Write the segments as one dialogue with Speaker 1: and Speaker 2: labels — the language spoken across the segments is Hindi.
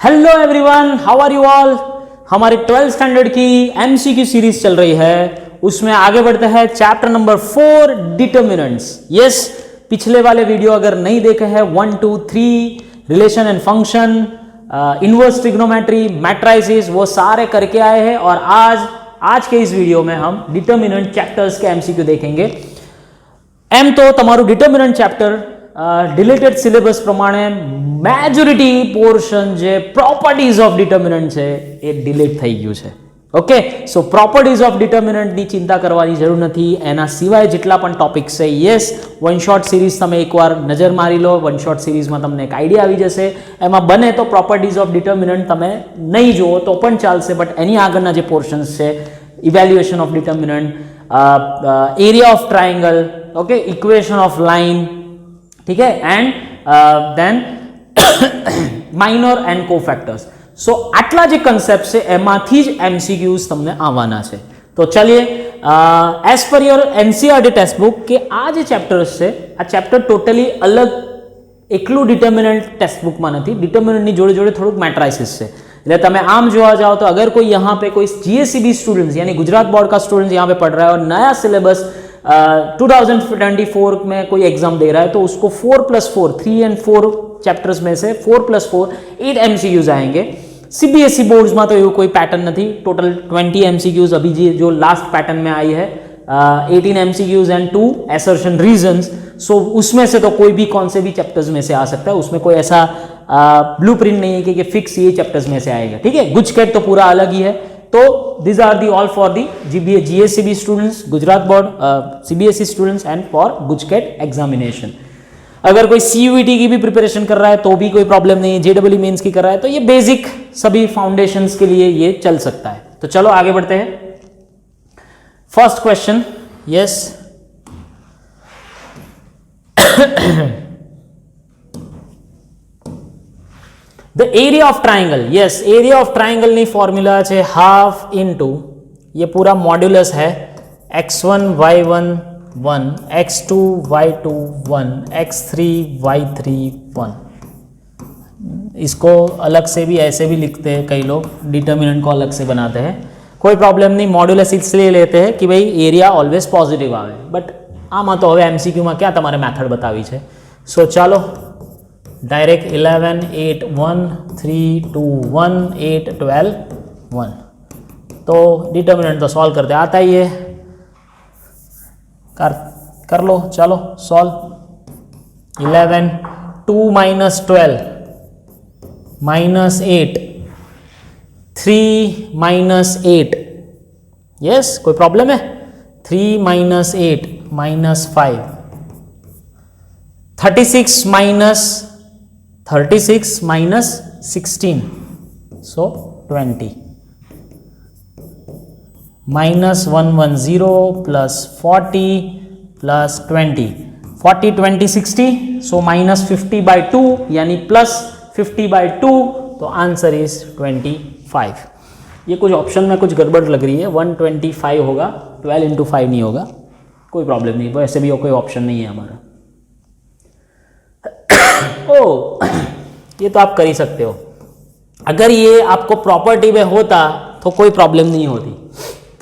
Speaker 1: Hello everyone, how are you all. हमारी 12th स्टैंडर्ड की एमसीक्यू सीरीज चल रही है, उसमें आगे बढ़ते हैं चैप्टर नंबर 4 डिटर्मिनेंट्स। यस, पिछले वाले वीडियो अगर नहीं देखे हैं 1 2 3 relation and function, inverse trigonometry, matrices, वो सारे करके आए हैं और आज के इस वीडियो में हम डिटर्मिनेंट चैप्टर्स के एमसीक्यू देखेंगे। एम तो तमारू डिटर्मिनेंट चैप्टर डिलेटेड सिलेबस प्रमाणे majority portion J properties of determinant છે એ ડિલીટ થઈ ગયું છે। ઓકે, સો પ્રોપર્ટીઝ ઓફ ડિટર્મિનન્ટની ચિંતા કરવાની જરૂર નથી। એના સિવાય જેટલા પણ ટોપિક્સ છે, યસ, વન શોટ સિરીઝ તમે એકવાર નજર મારી લો, વન શોટ સિરીઝમાં તમને એક આઈડિયા આવી જશે। એમાં બને તો પ્રોપર્ટીઝ ઓફ ડિટર્મિનન્ટ તમે નહીં જુઓ તો પણ ચાલશે, બટ એની આગળના જે પોર્શન્સ છે, evaluation of determinant, area of triangle, okay, equation of line, ठीक है, and then minor and cofactors. So आटला जे कॉन्सेप्ट से एमांथी ज एमसीक्यूज तमने आवाना छे। तो चलिए, as per your NCERT text book के आ जे चैप्टर्स छे, आ चैप्टर टोटली अलग एकलू डिटर्मिनेंट टेक्स्ट बुक में नहीं, डिटर्मिनेंट नी जोड़े जोड़े थोड़ुंक मैट्राइसिस छे। એટલે તમે આમ જોવા જાઓ તો अगर कोई यहाँ पे कोई जीएसईबी स्टूडेंट्स यानी गुजरात बोर्ड का स्टूडेंट्स यहाँ पे पढ़ रहा है और नया सिलेबस 2024 में कोई एग्जाम दे रहा है, तो उसको 4+4 3 एंड 4 चैप्टर्स में से 4+4 8 एमसीक्यूज आएंगे। सीबीएसई बोर्ड्स में तो ये कोई पैटर्न नहीं, टोटल 20 एमसीक्यूज अभी जो लास्ट पैटर्न में आई है, 18 एमसीक्यूज एंड 2 असर्शन रीजंस। सो उसमें से तो कोई भी कौन से भी चैप्टर्स में से आ सकता है, उसमें कोई ऐसा ब्लूप्रिंट नहीं है कि फिक्स ये चैप्टर्स में से आएगा। ठीक है, गुजकेट तो पूरा अलग ही है। तो these are the all for the GSEB students, Gujarat board CBSE students and for GUJCET examination. अगर कोई CUET की भी प्रिपरेशन कर रहा है तो भी कोई प्रॉब्लम नहीं है, JEE मेंस की कर रहा है तो ये बेसिक सभी फाउंडेशंस के लिए ये चल सकता है। तो चलो आगे बढ़ते हैं। First question, yes, the area of triangle, yes, area of triangle ની ફોર્મ્યુલા છે હાફ ઇન્ટુ, ये पूरा मॉड्यूलस है x1 y1 1 x2 y2 1 x3 y3 1। इसको अलग से भी ऐसे भी लिखते हैं कई लोग, डिटर्मिनेंट को अलग से बनाते हैं, कोई प्रॉब्लम नहीं। मॉड्यूलस इसलिए लेते हैं कि भाई एरिया ऑलवेज पॉजिटिव आवे, बट आमा तो हवे एमसीक्यू में क्या तमारे मेथड बतावी है। सो चलो डायरेक्ट 11 8 1 3 2 1 8 12 1, तो डिटर्मिनेंट तो सॉल्व करते आता ही है, कर लो। चलो solve. 11 2 minus 12 minus 8 3 minus 8, yes, कोई प्रॉब्लम है। 3 माइनस 8 माइनस 5, 36 माइनस 16, सो 20, minus 110 plus 40 plus 20, 40 20 60, so minus 50/2 यानी प्लस 50/2, तो आंसर इज 25। ये कुछ ऑप्शन में कुछ गड़बड़ लग रही है, 125 होगा, 12 × 5 नहीं होगा, कोई प्रॉब्लम नहीं, वैसे भी कोई ऑप्शन नहीं है हमारा। ओ, ये तो आप कर ही सकते हो। अगर ये आपको प्रॉपर्टी में होता तो कोई प्रॉब्लम नहीं होती,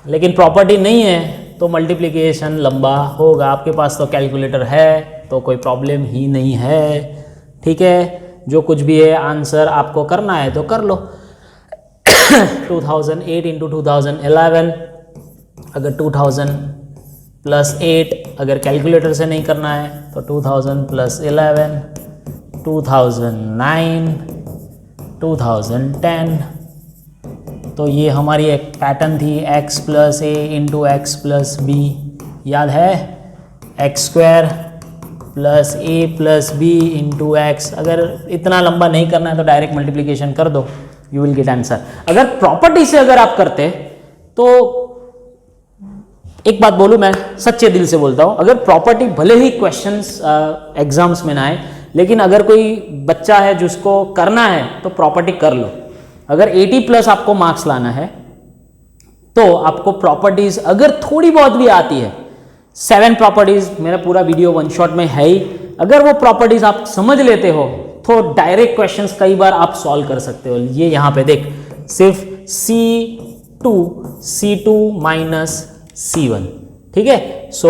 Speaker 1: लेकिन प्रॉपर्टी नहीं है तो मल्टीप्लिकेशन लंबा होगा। आपके पास तो कैलकुलेटर है तो कोई प्रॉब्लम ही नहीं है। ठीक है, जो कुछ भी है आंसर आपको करना है तो कर लो। 2008 × 2011, अगर 2000 + 8 अगर कैलकुलेटर से नहीं करना है तो 2000 + 11 2009 2010। तो ये हमारी एक पैटर्न थी, x + a × x + b, याद है, x² + a + b × x। अगर इतना लंबा नहीं करना है तो डायरेक्ट मल्टीप्लिकेशन कर दो, यू विल गेट आंसर। अगर प्रॉपर्टी से अगर आप करते तो एक बात बोलूँ, मैं सच्चे दिल से बोलता हूँ, अगर प्रॉपर्टी भले ही क्वेश्चंस एग्जाम्स में ना आए, लेकिन अगर कोई बच्चा है जिसको करना है तो प्रॉपर्टी कर लो। अगर 80+ आपको मार्क्स लाना है तो आपको प्रॉपर्टीज अगर थोड़ी बहुत भी आती है, 7 प्रॉपर्टीज मेरा पूरा वीडियो वन शॉट में है ही, अगर वो प्रॉपर्टीज आप समझ लेते हो तो डायरेक्ट क्वेश्चंस कई बार आप सॉल्व कर सकते हो। ये यहाँ पे देख, सिर्फ C2 माइनस C1, ठीक है। सो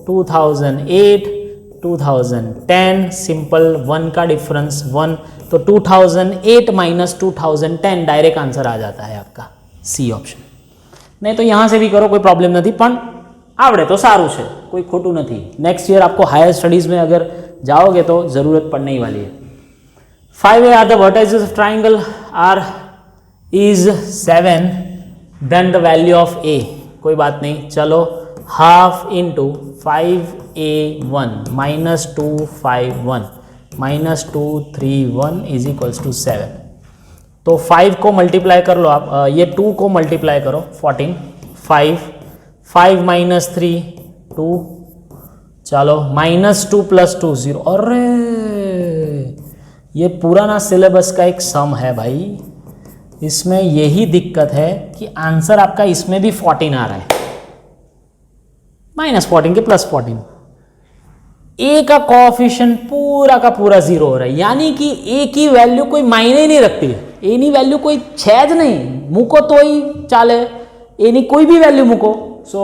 Speaker 1: 2008 2010 सिंपल 1 का डिफरेंस 1, तो 2008 माइनस 2010 डायरेक्ट आंसर आ जाता है आपका सी ऑप्शन। नहीं तो यहाँ से भी करो, कोई प्रॉब्लम नहीं, पण आवड़े तो सारू है, कोई खोटू नहीं। नेक्स्ट ईयर आपको हायर स्टडीज में अगर जाओगे तो जरूरत पड़ने ही वाली है। 5 are the vertices of triangle are is 7 then the value of A, कोई बात नहीं, चलो half into 5a1 minus 251 minus 231 is equals to 7। तो 5 को मल्टीप्लाई कर लो आप, ये 2 को मल्टीप्लाई करो 14, 5 माइनस 3 2, चलो माइनस 2 प्लस 2 0। अरे ये पूरा ना सिलेबस का एक सम है भाई, इसमें यही दिक्कत है कि आंसर आपका इसमें भी 14 आ रहा है, माइनस 14 के प्लस 14। ए का कोएफिशिएंट पूरा का पूरा 0 हो रहा है, यानी कि ए की वैल्यू कोई मायने ही नहीं रखती है। ए नी वैल्यू कोई छेज नहीं, मूको तो ही चाले, ए नी कोई भी वैल्यू मूको, so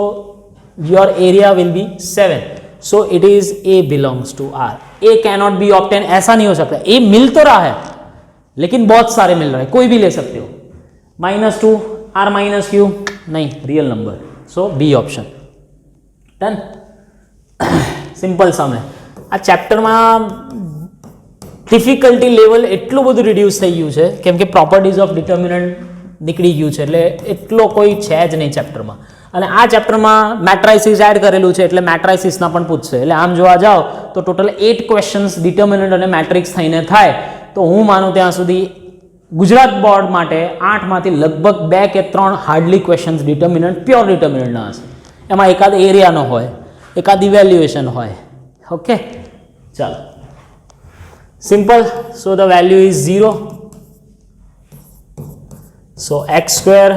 Speaker 1: your area will be 7। So it is A belongs to R. A cannot be obtain, ऐसा नहीं हो सकता। ए मिल तो रहा है लेकिन बहुत सारे मिल रहे हैं, कोई भी ले सकते हो। -2 आर माइनस क्यू नहीं, real number, so B option done. Simple sum है। आ ચેપ્ટરમાં ડિફિકલ્ટી લેવલ એટલું બધું રિડ્યુસ થઈ ગયું છે કેમ કે પ્રોપર્ટીઝ ઓફ ડિટર્મિનન્ટ નીકળી ગયું છે, એટલે એટલો કોઈ છે જ નહીં ચેપ્ટરમાં। અને આ ચેપ્ટરમાં મેટ્રાઇસિસ એડ કરેલું છે એટલે મેટ્રાઇસિસના પણ પૂછશે, એટલે આમ જોવા જાઓ તો ટોટલ 8 ક્વેશ્ચન્સ ડિટર્મિનન્ટ અને મેટ્રિક્સ થઈને થાય, તો હું માનું ત્યાં સુધી ગુજરાત બોર્ડ માટે 8 માંથી લગભગ 2 કે 3 હાર્ડલી ક્વેશ્ચન્સ ડિટર્મિનન્ટ પ્યોર ડિટર્મિનન્ટના હશે, એમાં એકાદ એરિયાનો હોય, एकाद इवेल्युएशन होय। ओके चलो simple. So the value is 0, so x square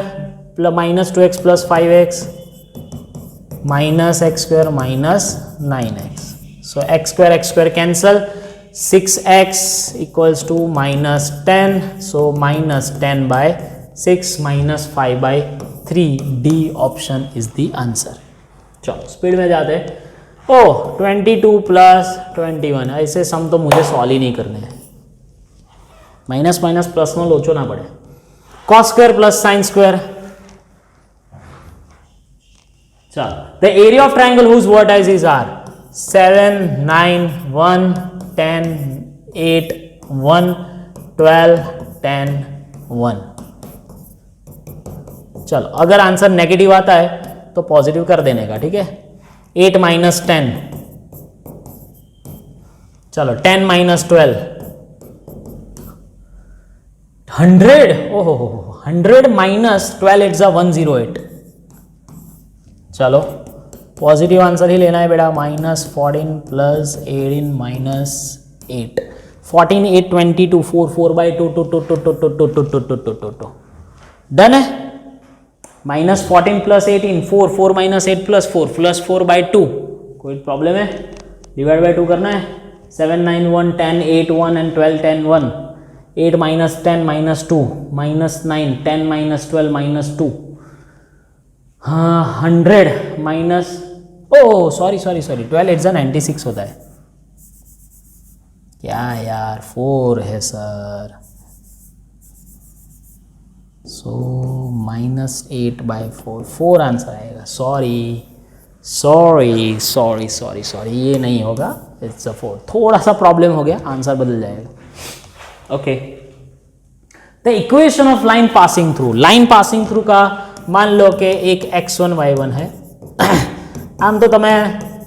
Speaker 1: minus 2x plus 5x minus x square minus 9x। So x square cancel, 6x equals to minus 10, so minus 10 by 6 minus 5 by 3, D option is the answer. चलो स्पीड में जाते हैं। ओ 22 प्लस 21, ऐसे सम तो मुझे सॉल्व ही नहीं करने हैं, माइनस माइनस प्लस में लोचो ना पड़े। Cos square plus sine square, चलो the area of triangle whose vertices are 7 9 1 10 8 1 12 10 1। चलो अगर आंसर नेगेटिव आता है तो पॉजिटिव कर देने का, ठीक है। 8 माइनस 10, चलो 10 माइनस 12, 100, ओहो 100 माइनस 12 8 108। चलो पॉजिटिव आंसर ही लेना है बेटा, -14 प्लस 18 माइनस 8, 14 8 22 4 4 बाई 2 2 2 2 2 2 2 2। डन है। -14 प्लस 18 4 4 माइनस 8 प्लस 4 बाई 2, कोई प्रॉब्लम है, डिवाइड बाई 2 करना है। 7 9 1 10 8 1 and 12 10 1, 8 minus 10 minus 2 minus 9 10 minus 12 minus 2, हाँ 100 माइनस, ओ सॉरी 12 8 96 होता है क्या यार, 4 है सर, सो -8 बाई 4 आंसर आएगा। सॉरी ये नहीं होगा, इट्स अ 4, थोड़ा सा प्रॉब्लम हो गया, आंसर बदल जाएगा। Okay the equation of line passing through, line passing through का मान लो कि एक x1 y1 है। आम तो तमे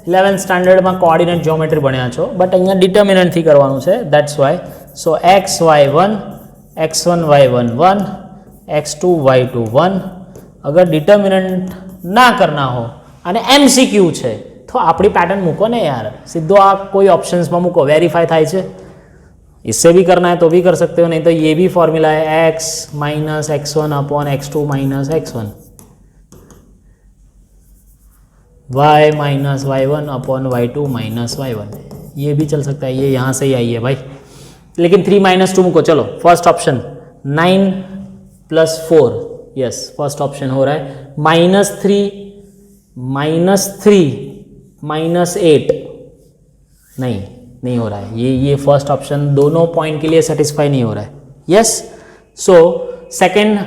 Speaker 1: 11th स्टैंडर्ड में कोऑर्डिनेट ज्योमेट्री भण्या छो, बट अहींया डिटर्मिनન્ટ थी करवानुं छे, that's Y. So x1 y1 1, x2 y2 1। अगर डिटर्मिनન્ટ ना करना हो અને MCQ છે તો આપણી पैटर्न મૂકો ने यार, सीधो आप कोई ऑप्शंस में મૂકો, वेरीफाई થાય છે। इससे भी करना है तो भी कर सकते हो, नहीं तो ये भी फॉर्मूला है x minus x1 upon x2 minus x1, y minus y1 upon y2 minus y1, ये भी चल सकता है, ये यहाँ से ही आई है भाई। लेकिन 3 माइनस 2 को चलो first option 9 plus 4, yes first option हो रहा है। -3 -8 नहीं हो रहा है, ये फर्स्ट ऑप्शन दोनों पॉइंट के लिए सेटिस्फाई नहीं हो रहा है। Yes, so second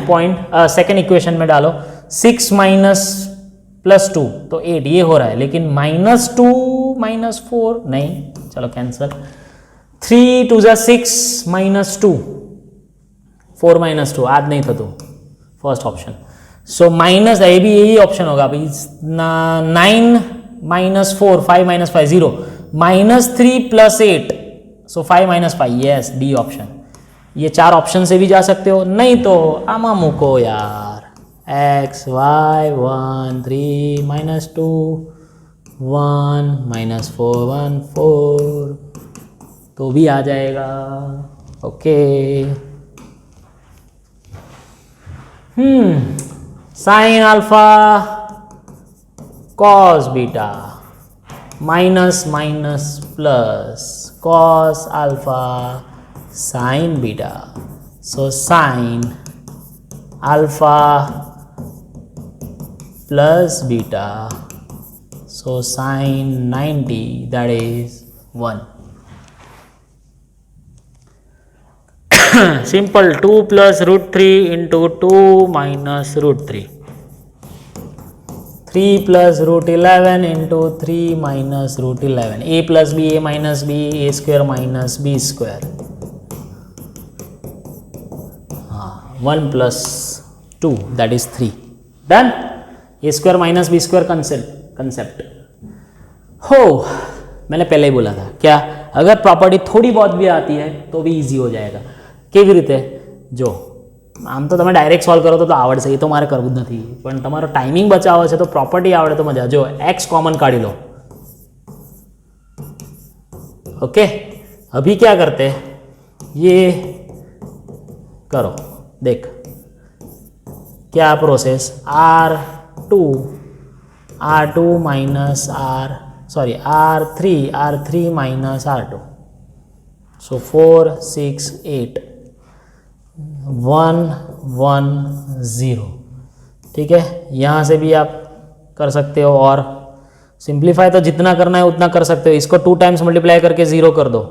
Speaker 1: point second equation में डालो 6 माइनस प्लस 2 तो 8 ये हो रहा है, लेकिन -2 -4 नहीं, चलो कैंसल। 3 2 6 -2 4 -2 आज नहीं था तो फर्स्ट ऑप्शन, सो माइनस ये भी यही ऑप्शन होगा अभी। 9 -4 5 -5 0 -3 + 8 सो 5 -5 यस डी ऑप्शन। ये 4 ऑप्शन से भी जा सकते हो, नहीं तो आमामू को यार x y 1 3 -2 1 -4 1 4 तो भी आ जाएगा। Okay sine alpha cos beta minus minus plus cos alpha sign beta, so sine alpha plus beta, so sin 90 that is 1. Simple 2 plus √3 into 2 minus √3, 3 plus √11 into 3 minus √11, a plus b a minus b a square minus b square, 1 plus 2 that is 3, done. a square minus b square concept हो, मैंने पहले ही बोला था क्या, अगर प्रॉपर्टी थोड़ी बहुत भी आती है तो भी इजी हो जाएगा। કેવી રીતે, જો આમ તો તમે ડાયરેક્ટ સોલ્વ કરો તો આવડશે, એ તો મારે કરવું જ નથી, પણ તમારો ટાઈમિંગ બચાવો છે તો પ્રોપર્ટી આવડે તો મજા। જો x कॉमन काढ़ी लो, ओके अभी क्या करते, ये करो, देख क्या process, R2 minus R3 minus R2, so 4 6 8 1 1 0, ठीक है। यहाँ से भी आप कर सकते हो, और सिंप्लीफाई तो जितना करना है उतना कर सकते हो। इसको 2 टाइम्स मल्टीप्लाई करके 0 कर दो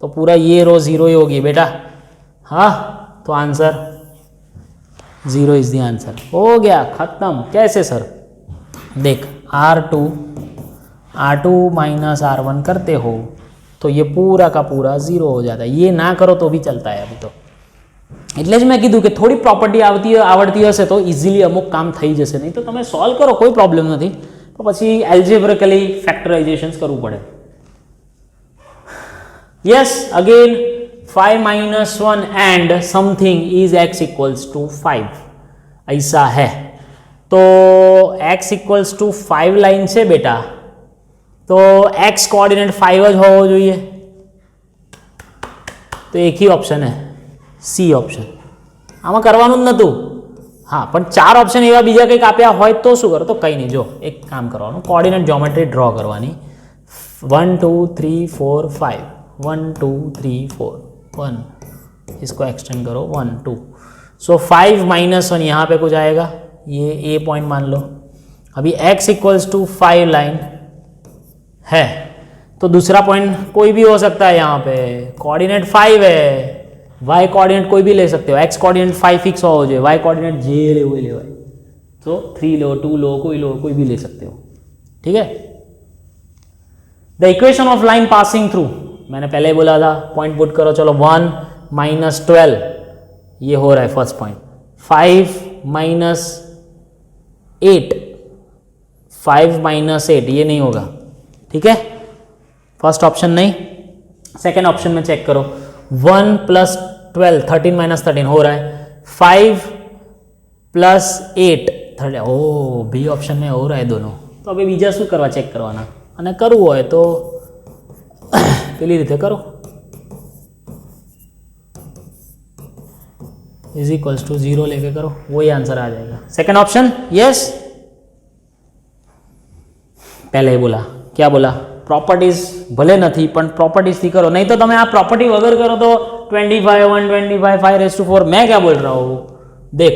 Speaker 1: तो पूरा ये रो 0 ही होगी बेटा, हाँ तो आंसर 0 इज द आंसर। हो गया खत्म। कैसे सर, देख R2 माइनस R1 करते हो तो ये पूरा का पूरा 0 हो जाता है, ये ना करो तो भी चलता है अभी तो। એટલે જ મેં કીધું કે થોડી પ્રોપર્ટી આવડતી હશે તો ઇઝીલી અમુક કામ થઈ જશે, નહીં તો તમે સોલ્વ કરો કોઈ પ્રોબ્લેમ નથી, તો પછી એલ્જેબ્રિકલી ફેક્ટરાઇઝેશન્સ કરવું પડે। Yes again 5 minus 1 and something is x equals to 5 ऐसा है, तो x इक्वल्स टू 5 लाइन से बेटा, तो x कोऑर्डिनेट 5 જ હોવો જોઈએ, तो एक ही ऑप्शन है सी ऑप्शन। આમાં કરવાનું જ નતું, હા પણ 4 ઓપ્શન એવા બીજા કંઈક આપ્યા હોય તો શું કરો, તો કંઈ નહીં, જો એક કામ કરવાનું, કોઓર્ડિનેટ જ્યોમેટ્રી ડ્રો કરવાની, 1 2 3 4 5 1 2 3 4 1, इसको एक्सटेंड करो 1 2, सो 5 माइनस 1 यहाँ पे कुछ आएगा, ये ए पॉइंट मान लो। अभी x इक्वल्स टू 5 लाइन है तो दूसरा पॉइंट कोई भी हो सकता है, यहाँ पे कोऑर्डिनेट 5 है, y कोऑर्डिनेट कोई भी ले सकते हो, x कोऑर्डिनेट 5 फिक्स हो जाए, y कोऑर्डिनेट जे ले हुए ले, तो 3 लो 2 लो कोई भी ले सकते हो, ठीक है। The equation of line passing through, मैंने पहले ही बोला था, पॉइंट पुट करो, चलो 1 minus 12 ये हो रहा है फर्स्ट पॉइंट, 5 minus 8 5 minus 8 ये नहीं होगा, ठीक है, फर्स्ट ऑप्शन नहीं। सेकेंड ऑप्शन में चेक करो, 1 plus 12 13 minus 13 हो रहा है, 5 plus 8 30, ओ बी ऑप्शन में हो रहा है दोनों, तो अभी बीजा શું કરવા ચેક કરવાના, અને કરવું હોય તો પેલી રીતે કરો, इज इक्वल्स टू 0 लेके करो, वही आंसर आ जाएगा। सेकेंड ऑप्शन यस, पहले ही बोला, क्या बोला, प्रॉपर्टीज ભલે નથી પણ પ્રોपर्टीज કરો, नहीं तो તમે આ प्रॉपर्टी वगैरह करो तो 25 125 5⁴ मैं क्या बोल रहा हूँ, देख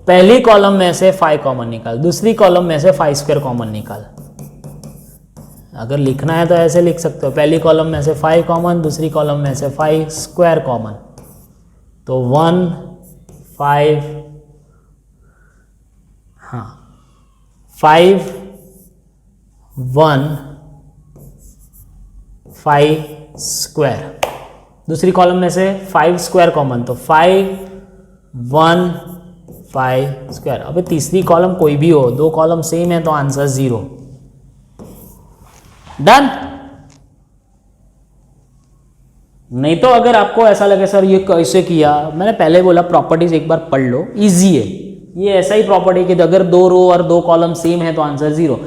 Speaker 1: पहली कॉलम में से 5 कॉमन निकाल, दूसरी कॉलम में से 5² कॉमन निकाल। अगर लिखना है तो ऐसे लिख सकते हो, पहली कॉलम में से 5 कॉमन, दूसरी कॉलम में से 5² कॉमन, तो 1 5 हाँ 5 1 5², दूसरी कॉलम में से 5² कॉमन, तो 5 1 5²। अबे तीसरी कॉलम कोई भी हो, दो कॉलम सेम है तो आंसर 0। डन। नहीं तो अगर आपको ऐसा लगे सर ये कैसे किया, मैंने पहले बोला प्रॉपर्टीज एक बार पढ़ लो, इजी है ये। ऐसा ही प्रॉपर्टी कि अगर 2 रो और 2 कॉलम सेम है तो आंसर 0।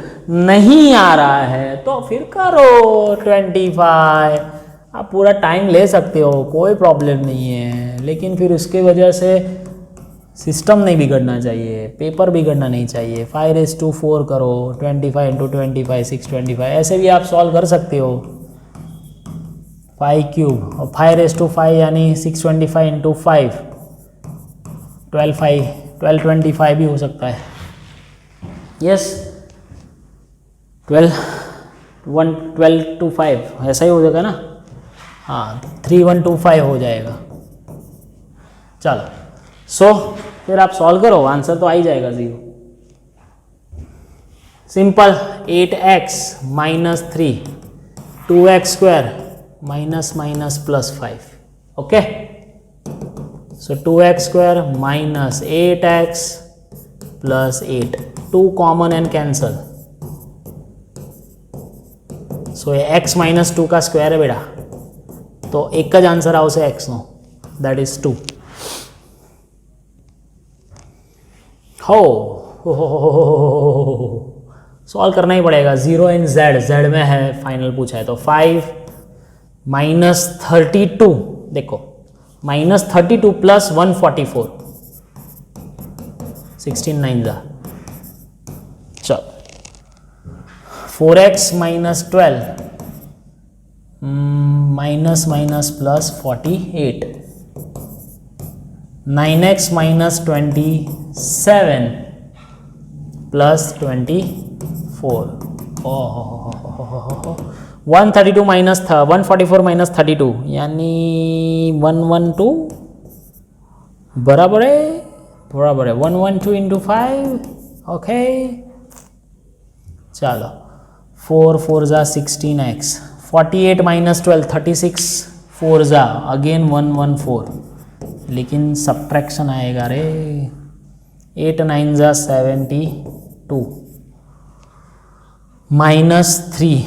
Speaker 1: नहीं आ रहा है तो फिर करो 25, आप पूरा टाइम ले सकते हो, कोई प्रॉब्लम नहीं है, लेकिन फिर उसके वजह से सिस्टम नहीं बिगड़ना चाहिए, पेपर बिगड़ना नहीं चाहिए। 5⁴ करो, 25 × 25 625, ऐसे भी आप सॉल्व कर सकते हो। 5³ और 5⁵ यानी 625 × 5 1225 भी हो सकता है। यस 12 to 5 ऐसा ही हो जाएगा ना, हाँ 3125 हो जाएगा। चलो फिर आप सॉल्व करो, आंसर तो आ ही जाएगा 0। Simple 8x - 3 2x² -+ 5। Okay, so 2x² - 8x + 8, 2 common and cancel, so ये x - 2 का स्क्वायर है बेटा, तो एक का आंसर आओ से x नो, दैट इज 2। हो सॉल्व करना ही पड़ेगा। 0 इन z में है, फाइनल पूछा है तो 5 - 32, देखो -32 + 144, 16 9 जा, चलो 4x - 12 - +48, 9x - 27 + 24, 132 144 - 32 यानी 112 बराबर है 112 × 5। ओके चलो 4 4 जा 16x, 48 - 12 36, 4 जा अगेन 114, लेकिन सब्ट्रैक्शन आएगा रे, 8 9 जा 72 -3,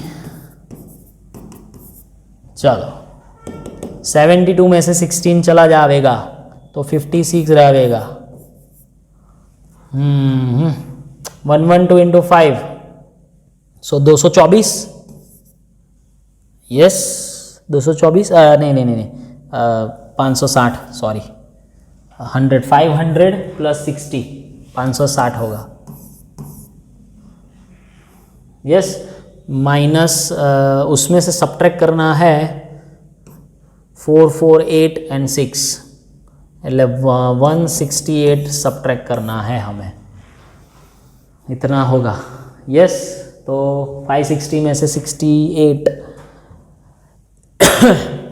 Speaker 1: चलो 72 में से 16 चला जाएगा तो 56 रहेगा। 112 × 5, सो 224, यस 224 नहीं 560, सॉरी 100 500 + 60 560 होगा। यस माइनस उसमें से सब्ट्रैक्ट करना है 4 4 8 एंड 6, मतलब 168 सब्ट्रैक्ट करना है हमें, इतना होगा। यस तो 560 में से 68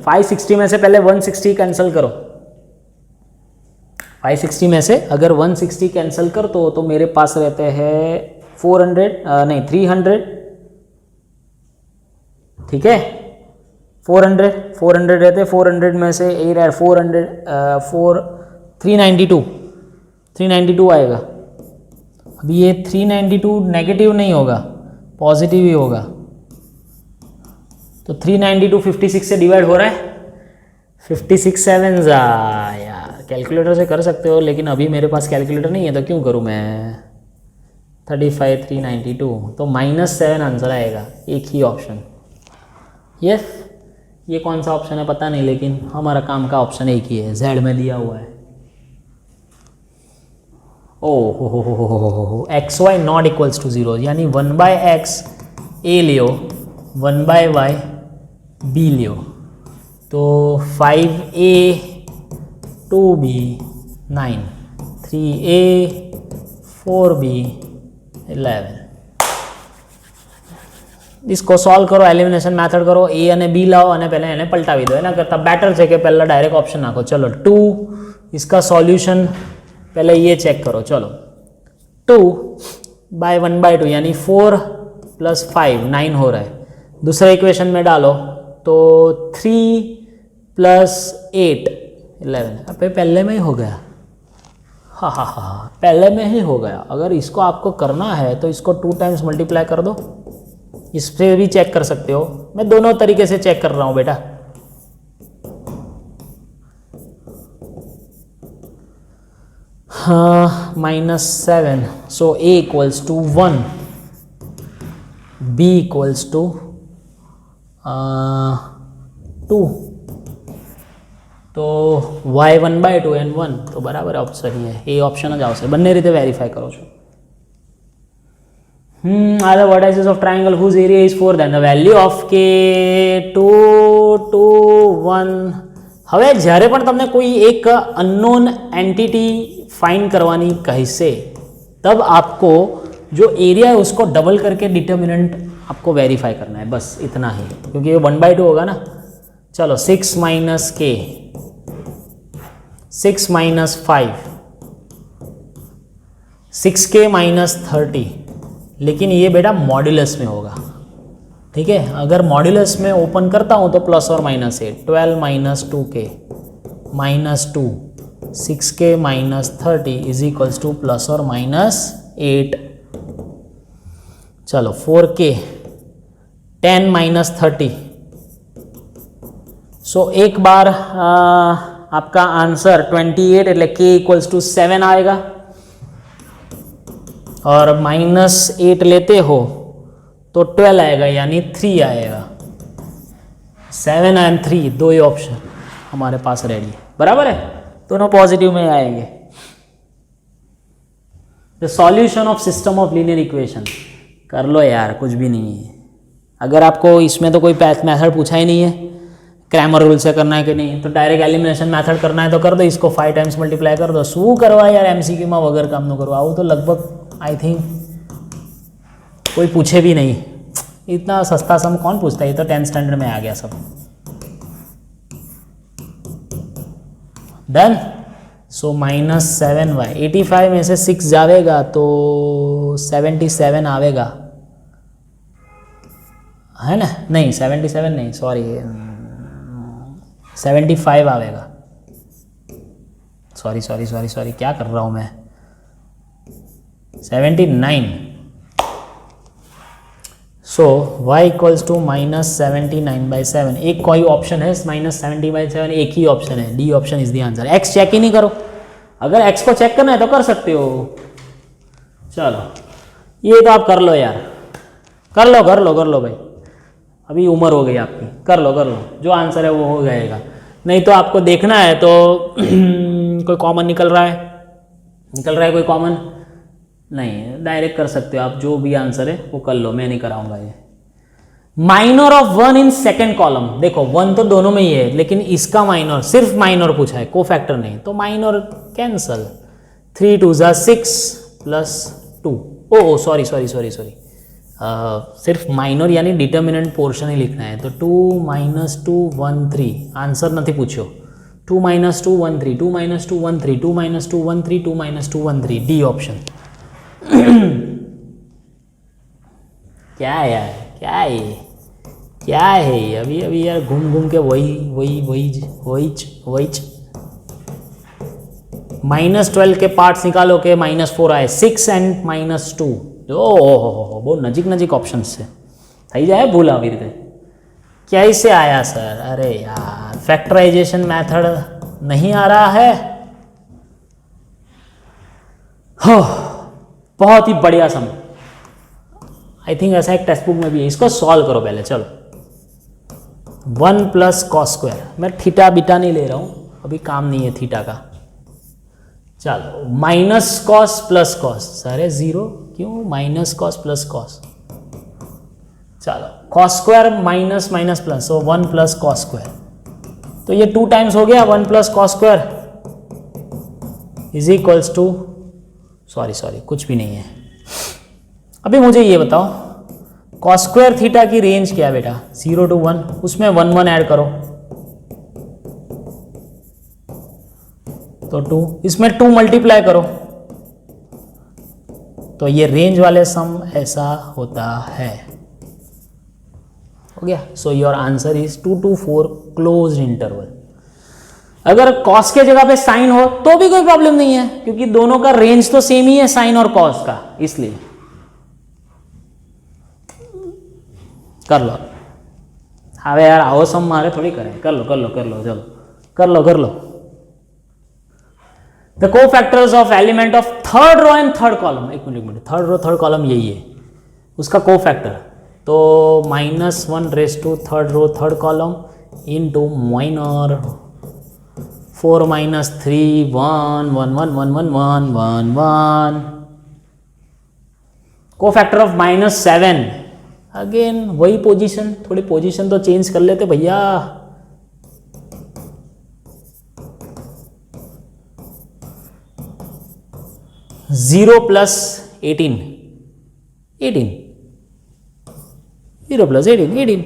Speaker 1: 560 में से पहले 160 कैंसिल करो, 560 में से अगर 160 कैंसिल कर तो मेरे पास रहते हैं 400 नहीं 300, ठीक है 400 रहते, 400 में से 392 आएगा। अभी ये 392 नेगेटिव नहीं होगा, पॉजिटिव ही होगा, तो 392 56 से डिवाइड हो रहा है, 56 7 यार कैलकुलेटर से कर सकते हो, लेकिन अभी मेरे पास कैलकुलेटर नहीं है तो क्यों करूँ मैं। 35 392 तो -7 आंसर आएगा, एक ही ऑप्शन। यस ये कौन सा ऑप्शन है पता नहीं, लेकिन हमारा काम का ऑप्शन एक ही है, जेड में दिया हुआ है। हो XY ≠ = 0, यानी 1/x ए लियो 1/y बी लियो तो 5a 2b 9 3a 4b 11 इसको सॉल्व करो एलिमिनेशन मेथड करो ए અને બી લાવો અને પહેલા એને પલટાવી દો એના કરતાં બેટર છે કે પહેલા ડાયરેક્ટ ઓપ્શન નાખો चलो 2 इसका सॉल्यूशन पहले ये चेक करो चलो 2 बाय 1/2 यानी 4 + 5 9 हो रहा है दूसरे इक्वेशन में डालो तो 3 + 8 11 अब पहले में ही हो गया हाँ पहले में ही हो गया अगर इसको आपको करना है तो इसको 2 टाइम्स मल्टीप्लाई कर दो इस पे भी चेक कर सकते हो मैं दोनों तरीके से चेक कर रहा हूँ बेटा हाँ -7 सो a = 1 b = 2 तो y 1/2 and 1 तो बराबर ऑप्शन ही है ए ऑप्शन ज आवशे बंने रीते वेरीफाई करो छो are the vertices of triangle whose area is 4 then the value of k 2 2 1 હવે જ્યારે પણ તમને કોઈ એક અનનોન એન્ટિટી फाइंड करवानी कहिसे तब आपको जो एरिया है उसको डबल करके डिटर्मिनेंट आपको वेरीफाई करना है बस इतना ही क्योंकि ये 1/2 होगा ना चलो 6 - k 6 - 5 6k - 30 लेकिन ये बेटा मॉड्यूलस में होगा ठीक है अगर मॉड्यूलस में ओपन करता हूँ तो +or -8 12 - 2k -2 6k - 30 = +or -8 चलो 4k 10 - 30 सो एक बार आपका आंसर 28 એટલે k = 7 आएगा और -8 लेते हो तो 12 आएगा यानी 3 आएगा 7 and 3 दो ही ऑप्शन हमारे पास रेडी है बराबर है दोनों पॉजिटिव में आएंगे the solution of system of linear equation कर लो यार कुछ भी नहीं है अगर आपको इसमें तो कोई मेथड पूछा ही नहीं है क्रैमर रूल से करना है कि नहीं तो डायरेक्ट एलिमिनेशन मेथड करना है तो कर दो इसको 5 टाइम्स मल्टीप्लाई कर दो शू करवा यार एमसीक्यू में वगैरह काम न करवा तो लगभग आई थिंक कोई पूछे भी नहीं इतना सस्ता सम कौन पूछता है ये तो 10th स्टैंडर्ड में आ गया सब डन सो -7y 85 में से 6 जाएगा तो 77 आवेगा है ना नहीं 77 नहीं सॉरी 75 आवेगा सॉरी क्या कर रहा हूँ मैं 79 सो y = -79/7 एक कोई ऑप्शन है -70/7 एक ही ऑप्शन है D option is the answer x check ही नहीं करो अगर x को चेक करना है तो कर सकते हो चलो ये तो आप कर लो यार कर लो भाई अभी उम्र हो गई आपकी कर लो जो आंसर है वो हो जाएगा नहीं तो आपको देखना है तो कोई कॉमन निकल रहा है कोई कॉमन नहीं डायरेक्ट कर सकते हो आप जो भी आंसर है वो कर लो मैं नहीं कराऊंगा ये minor of 1 in second column देखो 1 तो दोनों में ही है लेकिन इसका माइनर सिर्फ माइनर पूछा है कोफैक्टर नहीं तो माइनर कैंसल 3 2 6 + 2 ओ सॉरी सिर्फ माइनर यानी डिटर्मिनेंट पोर्शन ही लिखना है तो 2 - 2 1 3 आंसर नहीं पूछो 2 - 2 1 3 2 - 2 1 3 2 - 2 1 3 2 - 2 1 3 डी ऑप्शन क्या है यार क्या है अभी यार घूम के वही -12 के पार्ट्स निकालो के -4 आए 6 and -2 बहुत नजीक ऑप्शन से थी जाए भूल આવી રીતે कैसे आया सर अरे यार फैक्टराइजेशन मेथड नहीं आ रहा है हो बहुत ही बढ़िया सम आई थिंक ऐसा एक टेक्स्ट बुक में भी है इसको सॉल्व करो पहले चलो 1 + cos²। मैं थीटा बीटा नहीं ले रहा हूँ, अभी काम नहीं है थीटा का। चलो -cos + cos, सारे जीरो क्यों? -cos + cos। चलो cos square minus minus plus, so 1 plus cos square, तो ये 2 टाइम्स हो गया 1 plus cos square is equals to, sorry कुछ भी नहीं है। अभी मुझे ये बताओ कॉस स्क्वायर थीटा की रेंज क्या है बेटा, 0 to 1, उसमें 1 1 ऐड करो तो 2, इसमें 2 मल्टीप्लाई करो तो ये रेंज वाले सम ऐसा होता है। हो गया। So your answer is 2 to 4 closed interval. अगर कॉस के जगह पे साइन हो तो भी कोई प्रॉब्लम नहीं है, क्योंकि दोनों का रेंज तो सेम ही है साइन और कॉस का, इसलिए कर लो। अबे यार आओ सम मारे थोड़ी करें, कर लो चलो कर लो। The cofactors of element of third row and third column, एक minute, third row third column यही है उसका कोफैक्टर, तो -1 raise to third row third column into minor 4 - 3 1 1 1 1 1 1 1 1, cofactor of -7, again वही पोजीशन, थोड़ी पोजीशन तो चेंज कर लेते भैया। जीरो प्लस 18 0 प्लस 18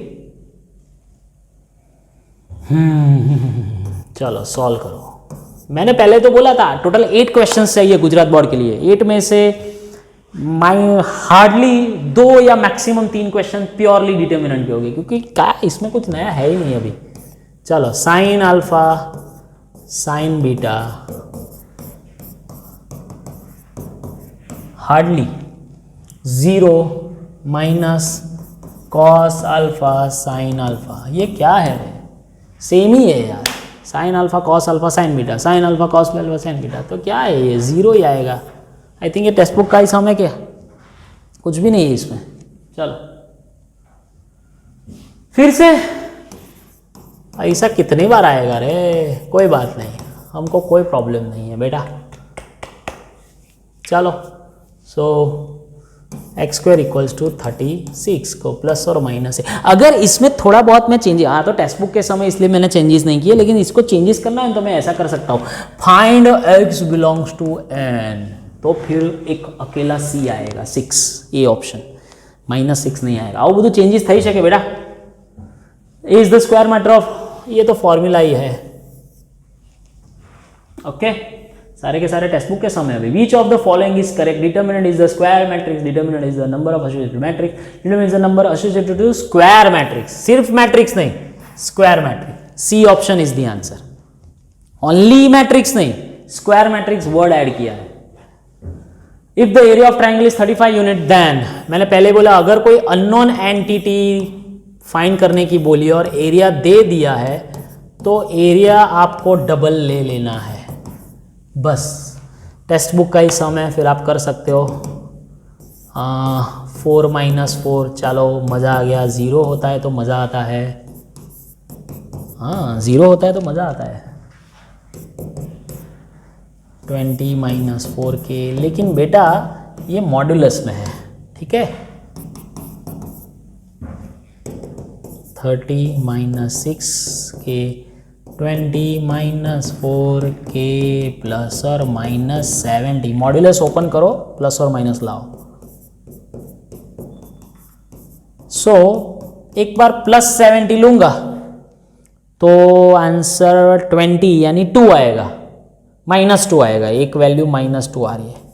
Speaker 1: चलो सॉल्व करो। मैंने पहले तो बोला था टोटल 8 क्वेश्चंस चाहिए गुजरात बोर्ड के लिए, 8 में से हार्डली 2 या मैक्सिमम 3 क्वेश्चन प्योरली डिटर्मिनेंट के होंगे, क्योंकि क्या इसमें कुछ नया है ही नहीं अभी। चलो sine alpha sign beta, hardly 0 minus cos alpha sine alpha, ये क्या है, सेम ही है यार, sine alpha cos alpha sign beta, sine alpha cos alpha sign beta, तो क्या है ये 0 ही आएगा। आई थिंक ये टेक्स्ट बुक का ही सम है क्या, कुछ भी नहीं है इसमें। चलो फिर से ऐसा कितनी बार आएगा रे, कोई बात नहीं, हमको कोई प्रॉब्लम नहीं है बेटा। चलो सो एक्स स्क्वायर इक्वल्स टू 36 को प्लस और माइनस है। अगर इसमें थोड़ा बहुत मैं चेंज, हाँ तो टेक्स्ट बुक के समय इसलिए मैंने चेंजेस नहीं किए, लेकिन इसको चेंजेस करना है तो मैं ऐसा कर सकता हूँ, find x belongs to n, तो फिर एक अकेला c आएगा 6, ए ऑप्शन, -6 नहीं आएगा। आओ બધું चेंजेस થઈ શકે बेटा, is the square matter of, ये तो फॉर्मूला ही है। ओके सारे के सारे टेक्स्ट बुक के समय अभी। Which of the following is correct, determinant is the square matrix, determinant is the number of associated matrix, determinant is the number associated to square matrix, सिर्फ मैट्रिक्स नहीं square matrix, C option is the answer. Only matrix नहीं, स्क्वायर मैट्रिक्स वर्ड ऐड किया है। If the area of triangle is 35 unit then, मैंने पहले बोला अगर कोई अननोन एंटिटी फाइंड करने की बोली और एरिया दे दिया है तो एरिया आपको डबल ले लेना है, बस टेक्स्ट बुक का ही सम है, फिर आप कर सकते हो। 4 - 4, चलो मज़ा आ गया, 0 होता है तो मज़ा आता है, हाँ 0 होता है तो मज़ा आता है। 20 - 4 के, लेकिन बेटा ये मॉड्यूलस में है, ठीक है। 30 - 6 के 20 - 4 के प्लस और माइनस 70, मॉड्यूलस ओपन करो प्लस और माइनस लाओ। सो एक बार प्लस 70 लूंगा तो आंसर 20 यानी 2 आएगा, -2 आएगा, एक वैल्यू -2 आ रही है।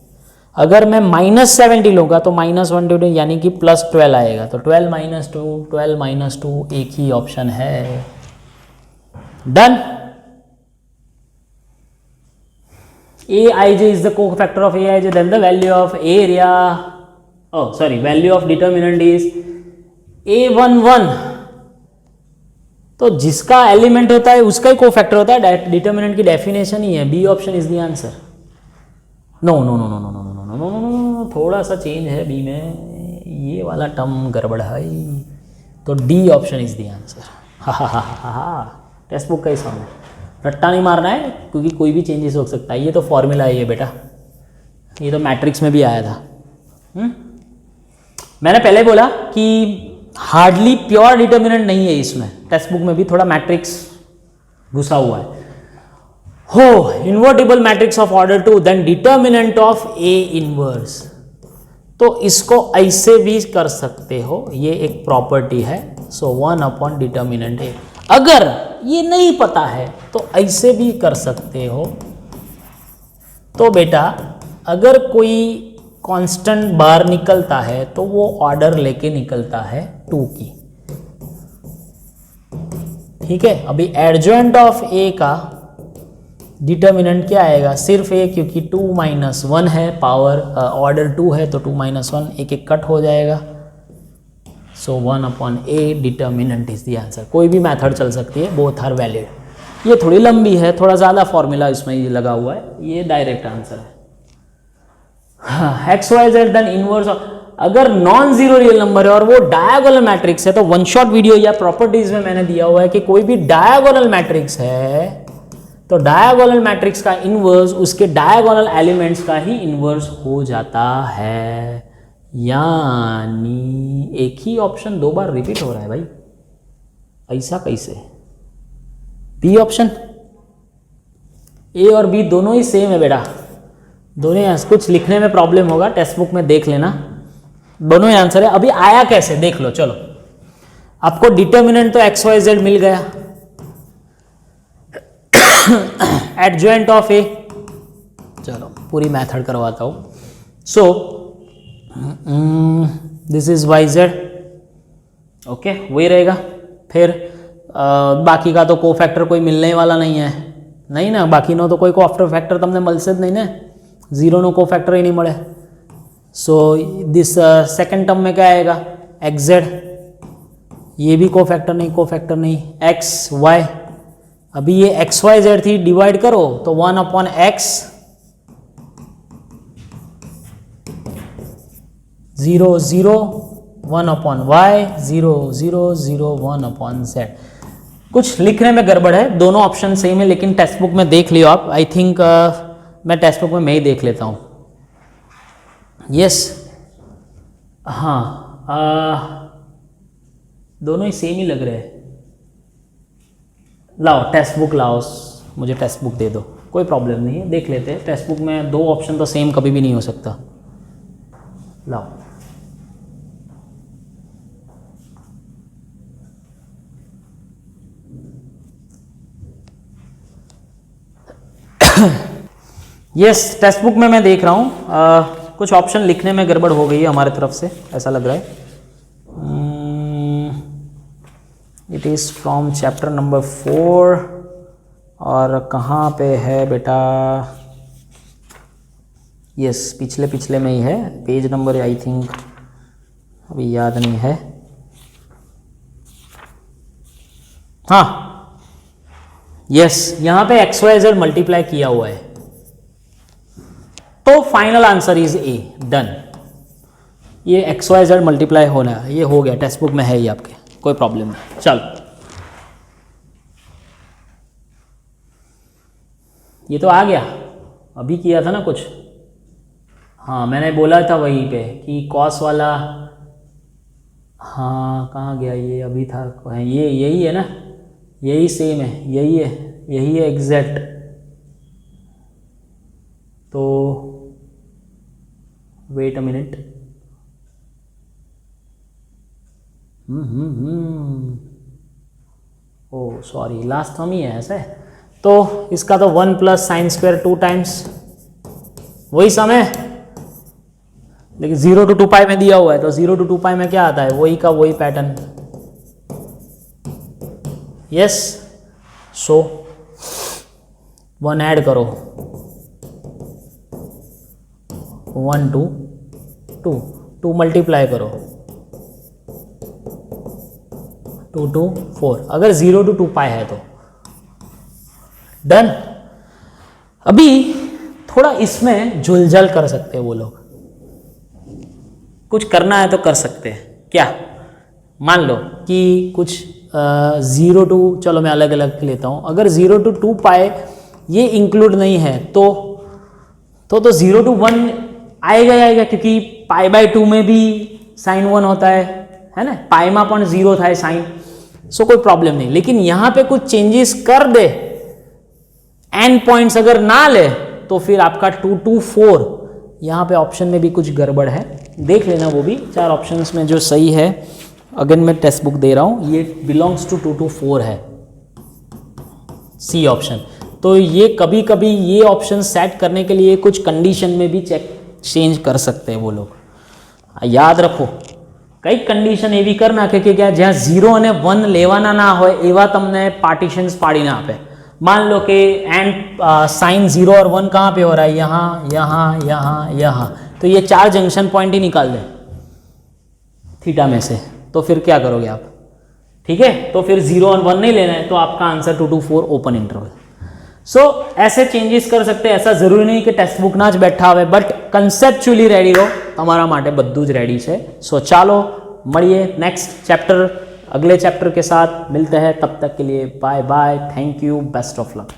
Speaker 1: अगर मैं -70 लूंगा तो -1 यानी कि +12 आएगा, तो 12 - 2 12 - 2 एक ही ऑप्शन है। Done. Aij is the cofactor of Aij, then the value of area, oh sorry, value of determinant is A11, तो जिसका एलिमेंट होता है उसका ही कोफैक्टर होता है, डिटर्मिनेंट की डेफिनेशन ही है, B option is the answer. No no no no no no no no no no no, थोड़ा सा चेंज है बी में, ये वाला टर्म गड़बड़ है, तो D option is the answer. हा हा हा हा हा, टेक्स्ट बुक का ही सामने रट्टा नहीं मारना है, क्योंकि कोई भी चेंजेस हो सकता है, ये तो फॉर्मूला ही है बेटा, ये तो मैट्रिक्स में भी आया था। मैंने पहले बोला कि हार्डली प्योर डिटर्मिनेंट नहीं है इसमें, टेक्स्ट बुक में भी थोड़ा मैट्रिक्स घुसा हुआ है। हो invertible matrix of order 2 then determinant of A inverse, तो इसको ऐसे भी कर सकते हो, ये एक प्रॉपर्टी है। सो 1 अपॉन डिटर्मिनेंट ए, अगर ये नहीं पता है तो ऐसे भी कर सकते हो। तो बेटा अगर कोई कांस्टेंट बार निकलता है तो वो ऑर्डर लेके निकलता है 2 की, ठीक है। अभी एडजॉइंट ऑफ ए का डिटर्मिनेंट क्या आएगा, सिर्फ ए, क्योंकि 2 माइनस 1 है, पावर ऑर्डर 2 है तो 2 माइनस 1 एक एक कट हो जाएगा। सो 1 upon A determinant is the answer. कोई भी मेथड चल सकती है, बोथ आर वैलिड। ये थोड़ी लंबी है, थोड़ा ज़्यादा फॉर्मूला इसमें ये लगा हुआ है, ये डायरेक्ट आंसर है। हाँ, x y z then inverse, अगर नॉन जीरो रियल नंबर है और वो डायगोनल मैट्रिक्स है तो वन शॉट वीडियो या प्रॉपर्टीज में मैंने दिया हुआ है कि कोई भी डायगोनल मैट्रिक्स है तो डायगोनल मैट्रिक्स का इनवर्स उसके डायगोनल एलिमेंट्स का ही इनवर्स हो जाता है। यानी एक ही ऑप्शन 2 बार रिपीट हो रहा है भाई, ऐसा कैसे? बी ऑप्शन, ए और बी दोनों ही सेम है बेटा, दोनों ही। कुछ लिखने में प्रॉब्लम होगा, टेक्स्ट बुक में देख लेना, दोनों ही आंसर है। अभी आया कैसे देख लो। चलो, आपको डिटर्मिनेंट तो एक्स वाई जेड मिल गया, एडजॉइंट ऑफ ए, चलो पूरी मेथड करवाता हूं। So this is y z, okay वही रहेगा। फिर बाकी का तो कोफैक्टर कोई मिलने वाला नहीं है, नहीं ना, बाकी नो तो कोई कोफैक्टर તમને મળશે જ नहीं ना, जीरो नो कोफैक्टर ही नहीं મળે। सो दिस सेकंड टर्म में क्या आएगा, एक्स जेड, ये भी कोफैक्टर नहीं, एक्स वाई, अभी ये एक्स वाई जेड थी, डिवाइड करो तो 1 upon x, 0 0 1 upon y, 0 0 0 1 upon z. कुछ लिखने में गड़बड़ है, दोनों ऑप्शन सेम है, लेकिन टेक्स्ट बुक में देख लियो आप। आई थिंक मैं टेक्स्ट बुक में ही देख लेता हूँ। यस हाँ, दोनों ही सेम ही लग रहे हैं। लाओ टेक्स्ट बुक लाओ, मुझे टेक्स्ट बुक दे दो, कोई प्रॉब्लम नहीं है, देख लेते हैं। टेक्स्ट बुक में 2 ऑप्शन तो सेम कभी भी नहीं हो सकता। लाओ, यस टेक्स्ट बुक में मैं देख रहा हूँ, कुछ ऑप्शन लिखने में गड़बड़ हो गई है हमारे तरफ से, ऐसा लग रहा है। It is from chapter number 4, और कहाँ पे है बेटा, यस पिछले में ही है, पेज नंबर आई थिंक अभी याद नहीं है। हाँ यस, यहाँ पे एक्स वाई जेड मल्टीप्लाई किया हुआ है, तो final answer is a, done. ये एक्स वाई जेड मल्टीप्लाई होना है, ये हो गया, टेक्स्ट बुक में है ये आपके, कोई प्रॉब्लम नहीं। चल ये तो आ गया, अभी किया था ना कुछ। हाँ मैंने बोला था वहीं पे कि कॉस वाला, हाँ कहाँ गया ये, अभी था ये, यही है ना, यही सेम है, यही है एग्जैक्ट। तो wait a minute, oh sorry, last term ही है ऐसे। तो इसका तो 1 प्लस साइन स्क्वायर 2 टाइम्स वही सम है, लेकिन 0 to 2 पाई में दिया हुआ है, तो 0 to 2 पाई में क्या आता है, वही का वही पैटर्न। यस, सो 1 ऐड करो, 1 2 2 2 मल्टीप्लाई करो, 2 2 4, अगर 0 to 2 पाई है तो डन। अभी थोड़ा इसमें झुलझल कर सकते हैं वो लोग, कुछ करना है तो कर सकते हैं। क्या, मान लो कि कुछ 0 to, चलो मैं अलग अलग लेता हूँ, अगर 0 to 2 पाए ये इंक्लूड नहीं है तो 0 to 1 आएगा, क्योंकि पाई बाय 2 में भी साइन 1 होता है है ना, पाईમાં પણ 0 થાય સાइन, सो कोई प्रॉब्लम नहीं। लेकिन यहाँ पे कुछ चेंजेस कर दे, एन पॉइंट्स अगर ना ले, तो फिर आपका 2 to 4 यहाँ पे ऑप्शन में भी कुछ गड़बड़ है, देख लेना वो भी। 4 ऑप्शंस में जो सही है, अगेन मैं टेक्स्ट बुक दे रहा हूँ, ये बिलोंग्स टू 2 to 4 है, सी ऑप्शन। तो ये कभी कभी ये ऑप्शन सेट करने के लिए कुछ कंडीशन में भी चेंज कर सकते हैं वो लोग, याद रखो। कई कंडीशन एवी कर नाखे कि क्या ज्यां 0 અને 1 लेवाना ना होय एवा तमने पार्टीशंस पाड़ीने आपे। मान लो कि एंड साइन 0 और 1 कहाँ पे हो रहा है, यहाँ यहाँ यहाँ यहाँ, तो ये 4 जंक्शन पॉइंट ही निकाल दे थीटा में से, तो फिर क्या करोगे आप, ठीक है। तो फिर 0 और 1 नहीं लेना है, तो आपका आंसर 2 to 4 ओपन इंटरवल। सो ऐसे चेंजेस कर सकते हैं, ऐसा जरूरी नहीं कि टेक्स्ट बुक ना ज बैठा हो, बट कंसेप्चुअली रेडी रहो, તમારા માટે બધું જ રેડી છે। सो ચાલો મળીએ नेक्स्ट चैप्टर, अगले चैप्टर के साथ मिलते हैं, तब तक के लिए bye bye, thank you, best of luck.